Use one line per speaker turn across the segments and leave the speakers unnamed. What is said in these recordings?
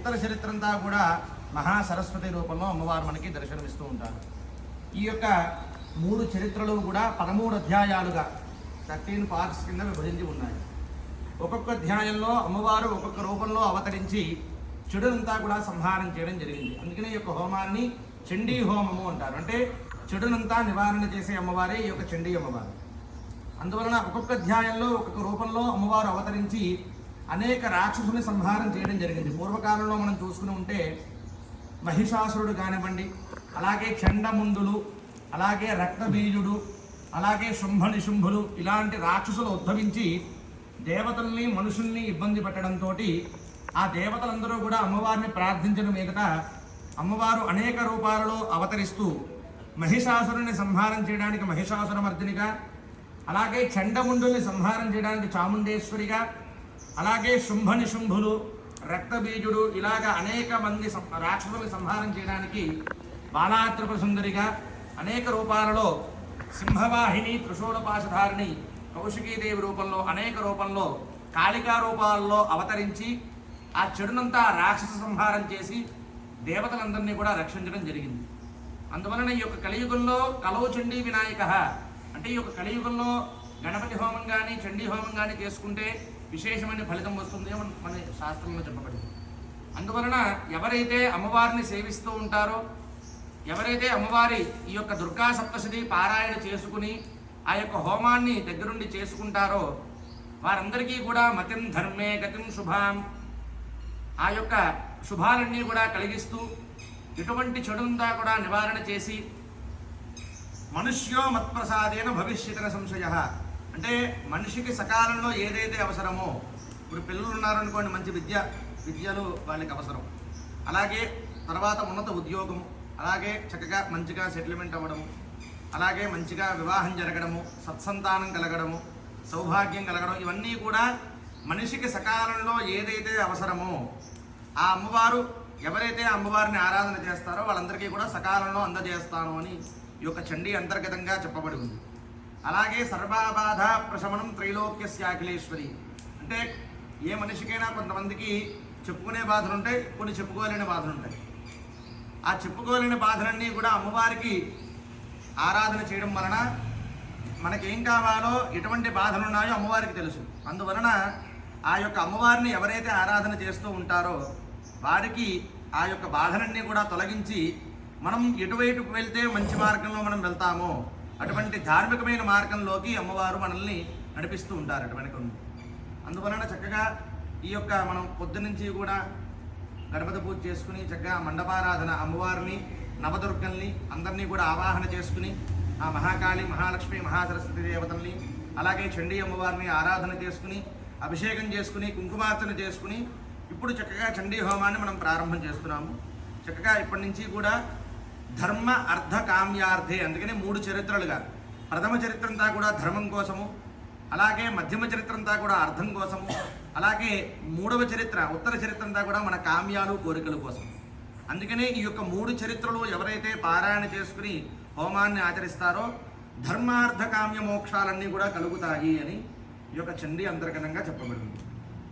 ఉత్తర చరిత్ర అంతా కూడా మహాసరస్వతి రూపంలో అమ్మవారు మనకి దర్శనమిస్తూ ఉంటారు. ఈ యొక్క 3 చరిత్రలు కూడా 13 అధ్యాయాలుగా 13 పార్ట్స్ కింద విభజించి ఉన్నాయి. ఒక్కొక్క అధ్యాయంలో అమ్మవారు ఒక్కొక్క రూపంలో అవతరించి చెడునంతా కూడా సంహారం చేయడం జరిగింది. అందుకనే ఈ యొక్క హోమాన్ని చండీ హోమము అంటారు. అంటే చెడునంతా నివారణ చేసే అమ్మవారే ఈ యొక్క చండీ అమ్మవారు. అందువలన ఒక్కొక్క అధ్యాయంలో ఒక్కొక్క రూపంలో అమ్మవారు అవతరించి అనేక రాక్షసుని సంహారం చేయడం జరిగింది. పూర్వకాలంలో మనం చూసుకుని ఉంటే మహిషాసురుడు కానివ్వండి, అలాగే చండముండులు, అలాగే రక్తబీజుడు, అలాగే శుంభనిశుంభులు ఇలాంటి రాక్షసులు ఉద్భవించి దేవతల్ని మనుషుల్ని ఇబ్బంది పెట్టడంతో ఆ దేవతలందరూ కూడా అమ్మవారిని ప్రార్థించడం మీదట అమ్మవారు అనేక రూపాలలో అవతరిస్తూ మహిషాసురుని సంహారం చేయడానికి మహిషాసురమర్దినిగా, అలాగే చండముండుల్ని సంహారం చేయడానికి చాముండేశ్వరిగా, అలాగే శుంభనిశుంభులు, రక్తబీజుడు ఇలాగా అనేక మంది రాక్షసుల్ని సంహారం చేయడానికి బాలాత్రిపుర సుందరిగా అనేక రూపాలలో సింహవాహిని, త్రిశూలపాశధారిణి, కౌశికీదేవి రూపంలో అనేక రూపంలో కాళికా రూపాల్లో అవతరించి ఆ చెడునంతా రాక్షస సంహారం చేసి దేవతలందరినీ కూడా రక్షించడం జరిగింది. అందువలన ఈ యొక్క కలియుగంలో కలౌ చండీ వినాయక అంటే ఈ యొక్క కలియుగంలో గణపతి హోమం కానీ చండీ హోమం కానీ చేసుకుంటే విశేషమైన ఫలితం వస్తుంది మన శాస్త్రంలో చెప్పబడింది. అందువలన ఎవరైతే అమ్మవారిని సేవిస్తూ ఉంటారో, ఎవరైతే అమ్మవారి ఈ యొక్క దుర్గా సప్తశతి పారాయణ చేసుకుని ఆ యొక్క హోమాన్ని దగ్గరుండి చేసుకుంటారో వారందరికీ కూడా మతిం ధర్మే గతిం శుభాం ఆ యొక్క శుభాలన్నీ కూడా కలిగిస్తూ ఎటువంటి చెడుందా కూడా నివారణ చేసి మనుష్యో మత్ప్రసాదేన భవిష్యతన సంశయ అంటే మనిషికి సకాలంలో ఏదైతే అవసరమో, ఇప్పుడు పిల్లలు ఉన్నారనుకోండి, మంచి విద్యలు వాళ్ళకి అవసరం, అలాగే తర్వాత ఉన్నత ఉద్యోగము, అలాగే చక్కగా మంచిగా సెటిల్మెంట్ అవ్వడము, అలాగే మంచిగా వివాహం జరగడము, సత్సంతానం కలగడము, సౌభాగ్యం కలగడం, ఇవన్నీ కూడా మనిషికి సకాలంలో ఏదైతే అవసరమో ఆ అమ్మవారు ఎవరైతే అమ్మవారిని ఆరాధన చేస్తారో వాళ్ళందరికీ కూడా సకాలంలో అందజేస్తాను అని ఈ యొక్క చండీ అంతర్గతంగా చెప్పబడి ఉంది. అలాగే సర్వబాధ ప్రశమనం త్రైలోక్యస్యాఖిలేశ్వరి అంటే ఏ మనిషికైనా కొంతమందికి చెప్పుకునే బాధలు ఉంటాయి, కొన్ని చెప్పుకోలేని బాధలు ఉంటాయి. ఆ చెప్పుకోలేని బాధలన్నీ కూడా అమ్మవారికి ఆరాధన చేయడం వలన మనకేం కావాలో, ఎటువంటి బాధలు ఉన్నాయో అమ్మవారికి తెలుసు. అందువలన ఆ యొక్క అమ్మవారిని ఎవరైతే ఆరాధన చేస్తూ ఉంటారో వారికి ఆ యొక్క బాధలన్నీ కూడా తొలగించి మనం ఎటువైపుకు వెళ్తే మంచి మార్గంలో మనం వెళ్తామో అటువంటి ధార్మికమైన మార్గంలోకి అమ్మవారు మనల్ని నడిపిస్తూ ఉంటారు అటువంటి. అందువలన చక్కగా ఈ యొక్క మనం పొద్దునుంచి కూడా గణపతి పూజ చేసుకుని చక్కగా మండపారాధన అమ్మవారిని, నవదుర్గల్ని అందరినీ కూడా ఆవాహన చేసుకుని ఆ మహాకాళి, మహాలక్ష్మి, మహాసరస్వతి దేవతల్ని అలాగే చండీ అమ్మవారిని ఆరాధన చేసుకుని అభిషేకం చేసుకుని కుంకుమార్చన చేసుకుని ఇప్పుడు చక్కగా చండీ హోమాన్ని మనం ప్రారంభం చేస్తున్నాము. చక్కగా ఇప్పటి నుంచి కూడా ధర్మ అర్థ కామ్యార్థే అందుకనే 3 చరిత్రలుగా, ప్రథమ చరిత్ర అంతా కూడా ధర్మం కోసము, అలాగే మధ్యమ చరిత్ర అంతా కూడా అర్థం కోసము, అలాగే 3వ చరిత్ర ఉత్తర చరిత్ర అంతా కూడా మన కామ్యాలు కోరికల కోసం. అందుకనే ఈ యొక్క 3 చరిత్రలు ఎవరైతే పారాయణ చేసుకుని హోమాన్ని ఆచరిస్తారో ధర్మార్థ కామ్య మోక్షాలన్నీ కూడా కలుగుతాయి అని ఈ యొక్క చండీ అంతర్గతంగా చెప్పబడింది.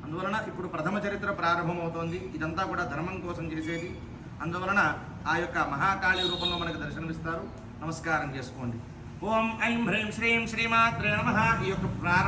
అందువలన ఇప్పుడు ప్రథమ చరిత్ర ప్రారంభమవుతోంది. ఇదంతా కూడా ధర్మం కోసం చేసేది. అందువలన ఆ యొక్క మహాకాళి రూపంలో మనకు దర్శనమిస్తారు. నమస్కారం చేసుకోండి. ఓం ఐం హ్రీం శ్రీం శ్రీమాత్రే నమః. ఈ యొక్క